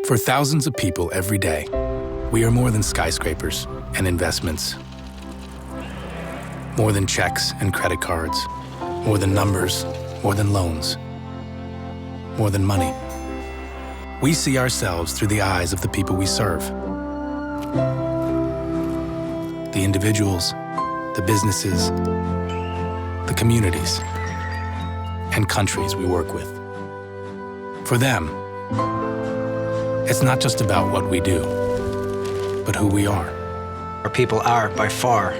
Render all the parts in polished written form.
For thousands of people every day, we are more than skyscrapers and investments. More than checks and credit cards. More than numbers, more than loans. More than money. We see ourselves through the eyes of the people we serve. The individuals, the businesses, the communities, and countries we work with. For them, it's not just about what we do, but who we are. Our people are, by far,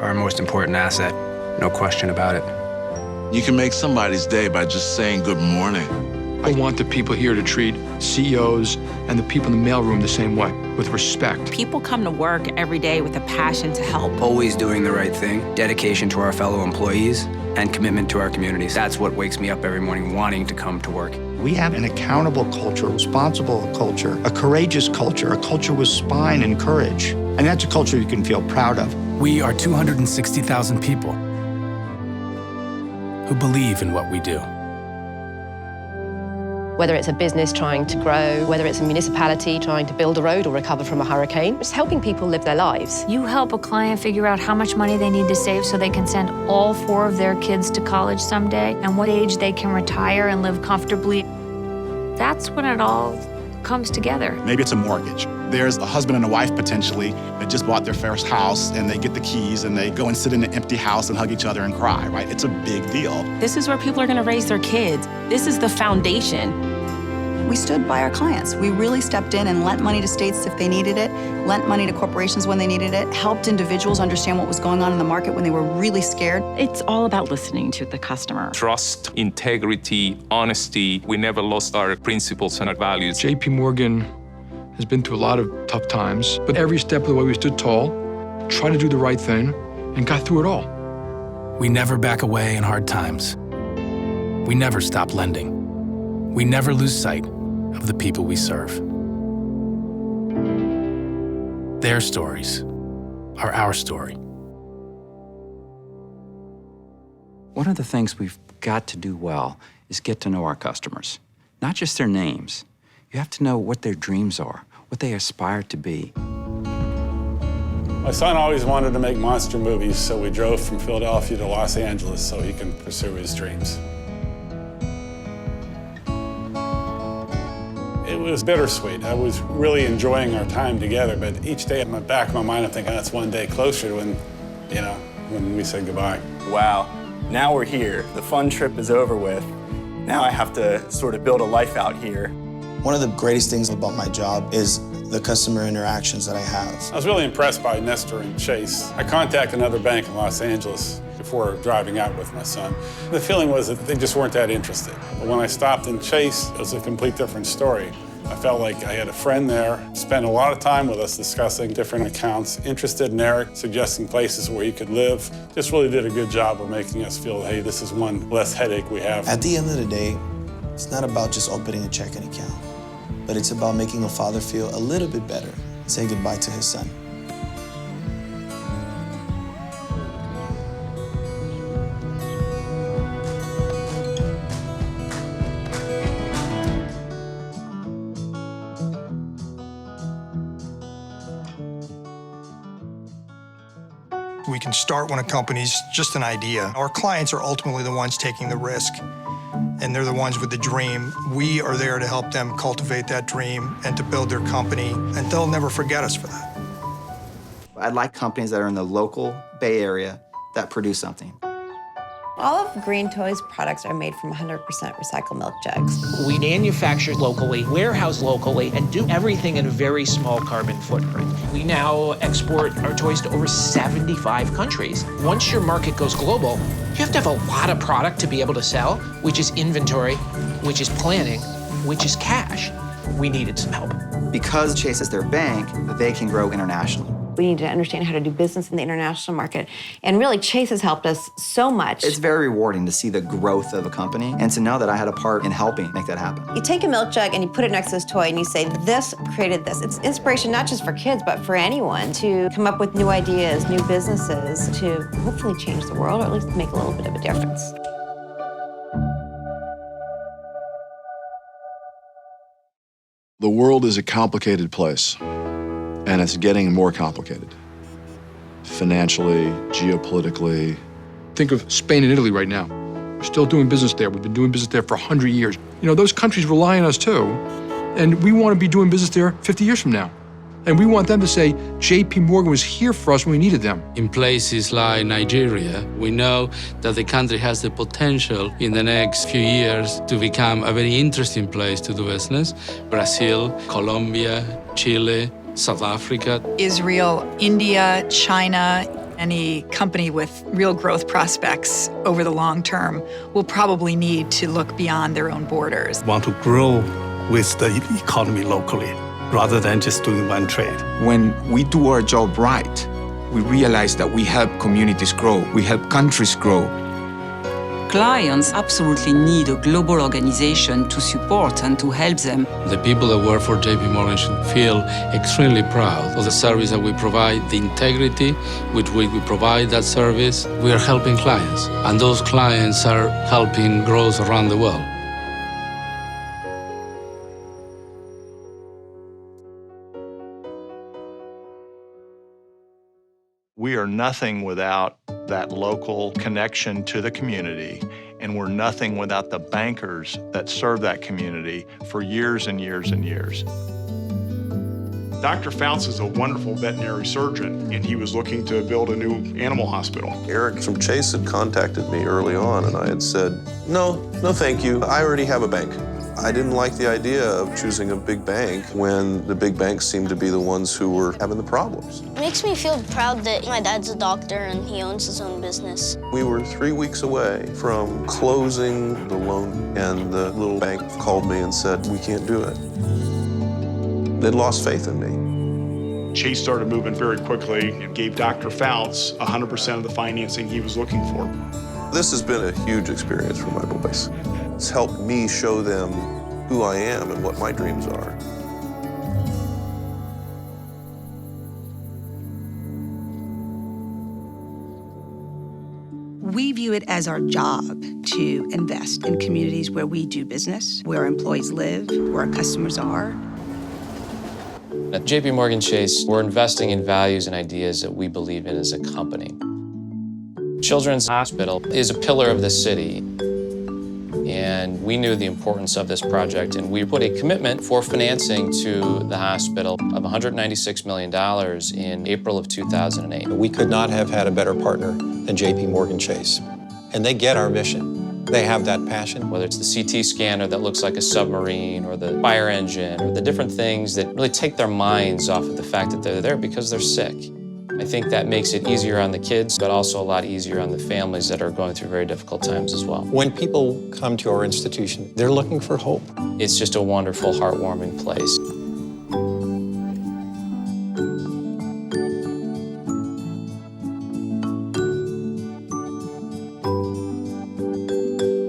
our most important asset. No question about it. You can make somebody's day by just saying good morning. I want the people here to treat CEOs and the people in the mailroom the same way, with respect. People come to work every day with a passion to help. Always doing the right thing, dedication to our fellow employees, and commitment to our communities. That's what wakes me up every morning wanting to come to work. We have an accountable culture, responsible culture, a courageous culture, a culture with spine and courage. And that's a culture you can feel proud of. We are 260,000 people who believe in what we do. Whether it's a business trying to grow, whether it's a municipality trying to build a road or recover from a hurricane, it's helping people live their lives. You help a client figure out how much money they need to save so they can send all 4 of their kids to college someday and what age they can retire and live comfortably. That's when it all comes together. Maybe it's a mortgage. There's a husband and a wife potentially that just bought their first house and they get the keys and they go and sit in an empty house and hug each other and cry, right? It's a big deal. This is where people are gonna raise their kids. This is the foundation. We stood by our clients. We really stepped in and lent money to states if they needed it, lent money to corporations when they needed it, helped individuals understand what was going on in the market when they were really scared. It's all about listening to the customer. Trust, integrity, honesty. We never lost our principles and our values. JP Morgan has been through a lot of tough times, but every step of the way we stood tall, tried to do the right thing, and got through it all. We never back away in hard times. We never stop lending. We never lose sight of the people we serve. Their stories are our story. One of the things we've got to do well is get to know our customers, not just their names. You have to know what their dreams are, what they aspire to be. My son always wanted to make monster movies, so we drove from Philadelphia to Los Angeles so he can pursue his dreams. It was bittersweet. I was really enjoying our time together, but each day in the back of my mind, I'm thinking that's one day closer to when we say goodbye. Wow, now we're here. The fun trip is over with. Now I have to sort of build a life out here. One of the greatest things about my job is the customer interactions that I have. I was really impressed by Nestor and Chase. I contacted another bank in Los Angeles before driving out with my son. The feeling was that they just weren't that interested. But when I stopped in Chase, it was a complete different story. I felt like I had a friend there, spent a lot of time with us discussing different accounts, interested in Eric, suggesting places where he could live. Just really did a good job of making us feel, hey, this is one less headache we have. At the end of the day, it's not about just opening a checking account, but it's about making a father feel a little bit better and say goodbye to his son. We can start when a company's just an idea. Our clients are ultimately the ones taking the risk, and they're the ones with the dream. We are there to help them cultivate that dream and to build their company, and they'll never forget us for that. I'd like companies that are in the local Bay Area that produce something. All of Green Toys products are made from 100% recycled milk jugs. We manufacture locally, warehouse locally, and do everything in a very small carbon footprint. We now export our toys to over 75 countries. Once your market goes global, you have to have a lot of product to be able to sell, which is inventory, which is planning, which is cash. We needed some help. Because Chase is their bank, they can grow internationally. We need to understand how to do business in the international market. And really, Chase has helped us so much. It's very rewarding to see the growth of a company and to know that I had a part in helping make that happen. You take a milk jug and you put it next to this toy and you say, this created this. It's inspiration not just for kids, but for anyone to come up with new ideas, new businesses, to hopefully change the world or at least make a little bit of a difference. The world is a complicated place, and it's getting more complicated. Financially, geopolitically. Think of Spain and Italy right now. We're still doing business there. We've been doing business there for 100 years. You know, those countries rely on us too, and we want to be doing business there 50 years from now. And we want them to say, J.P. Morgan was here for us when we needed them. In places like Nigeria, we know that the country has the potential in the next few years to become a very interesting place to do business. Brazil, Colombia, Chile, South Africa. Israel, India, China, any company with real growth prospects over the long term will probably need to look beyond their own borders. Want to grow with the economy locally, rather than just doing one trade. When we do our job right, we realize that we help communities grow, we help countries grow. Clients absolutely need a global organization to support and to help them. The people that work for JP Morgan should feel extremely proud of the service that we provide, the integrity with which we provide that service. We are helping clients, and those clients are helping growth around the world. We are nothing without that local connection to the community, and we're nothing without the bankers that serve that community for years and years and years. Dr. Founts is a wonderful veterinary surgeon, and he was looking to build a new animal hospital. Eric from Chase had contacted me early on, and I had said, no thank you, I already have a bank. I didn't like the idea of choosing a big bank when the big banks seemed to be the ones who were having the problems. It makes me feel proud that my dad's a doctor and he owns his own business. We were 3 weeks away from closing the loan, and the little bank called me and said, we can't do it. They'd lost faith in me. Chase started moving very quickly and gave Dr. Founts 100% of the financing he was looking for. This has been a huge experience for my boys. It's helped me show them who I am and what my dreams are. We view it as our job to invest in communities where we do business, where our employees live, where our customers are. At JP Morgan Chase, we're investing in values and ideas that we believe in as a company. Children's Hospital is a pillar of the city, and we knew the importance of this project, and we put a commitment for financing to the hospital of $196 million in April of 2008. We could not have had a better partner than JP Morgan Chase, and they get our mission. They have that passion. Whether it's the CT scanner that looks like a submarine, or the fire engine, or the different things that really take their minds off of the fact that they're there because they're sick. I think that makes it easier on the kids, but also a lot easier on the families that are going through very difficult times as well. When people come to our institution, they're looking for hope. It's just a wonderful, heartwarming place.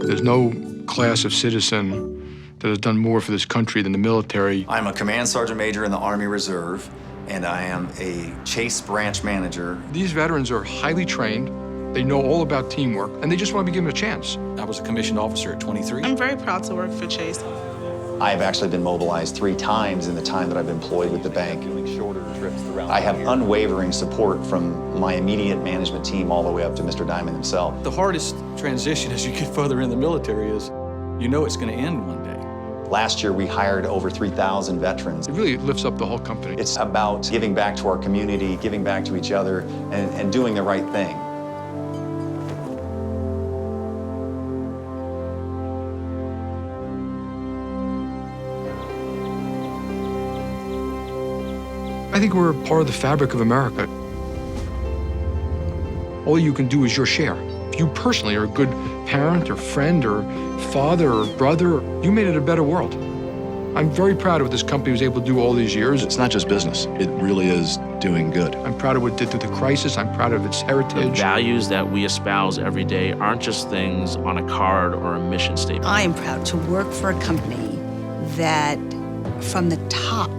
There's no class of citizen that has done more for this country than the military. I'm a Command Sergeant Major in the Army Reserve, and I am a Chase branch manager. These veterans are highly trained, they know all about teamwork, and they just want to be given a chance. I was a commissioned officer at 23. I'm very proud to work for Chase. I've actually been mobilized 3 times in the time that I've been employed with the bank. I have unwavering support from my immediate management team all the way up to Mr. Diamond himself. The hardest transition as you get further in the military is you know it's going to end one day. Last year, we hired over 3,000 veterans. It really lifts up the whole company. It's about giving back to our community, giving back to each other, and doing the right thing. I think we're part of the fabric of America. All you can do is your share. If you personally are a good parent or friend or father or brother, you made it a better world. I'm very proud of what this company was able to do all these years. It's not just business. It really is doing good. I'm proud of what it did through the crisis. I'm proud of its heritage. The values that we espouse every day aren't just things on a card or a mission statement. I am proud to work for a company that, from the top,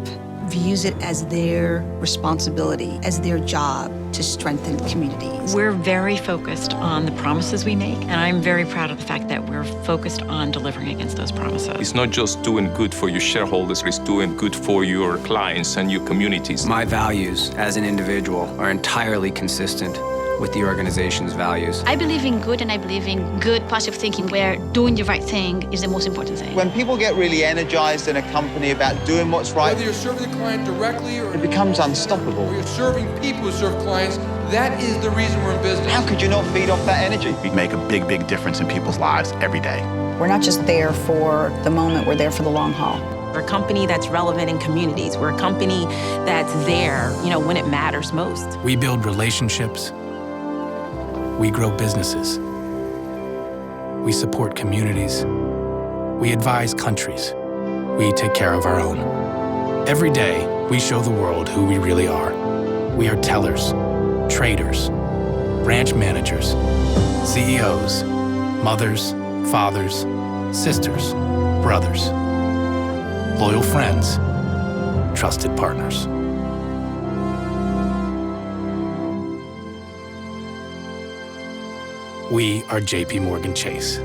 views it as their responsibility, as their job to strengthen communities. We're very focused on the promises we make, and I'm very proud of the fact that we're focused on delivering against those promises. It's not just doing good for your shareholders, it's doing good for your clients and your communities. My values as an individual are entirely consistent with the organization's values. I believe in good, and I believe in good positive thinking, where doing the right thing is the most important thing. When people get really energized in a company about doing what's right, Whether you're serving the client directly or it becomes unstoppable. you're serving people who serve clients, that is the reason we're in business. How could you not feed off that energy? We make a big, big difference in people's lives every day. We're not just there for the moment, we're there for the long haul. We're a company that's relevant in communities. We're a company that's there, when it matters most. We build relationships. We grow businesses. We support communities. We advise countries. We take care of our own. Every day, we show the world who we really are. We are tellers, traders, branch managers, CEOs, mothers, fathers, sisters, brothers, loyal friends, trusted partners. We are JP Morgan Chase.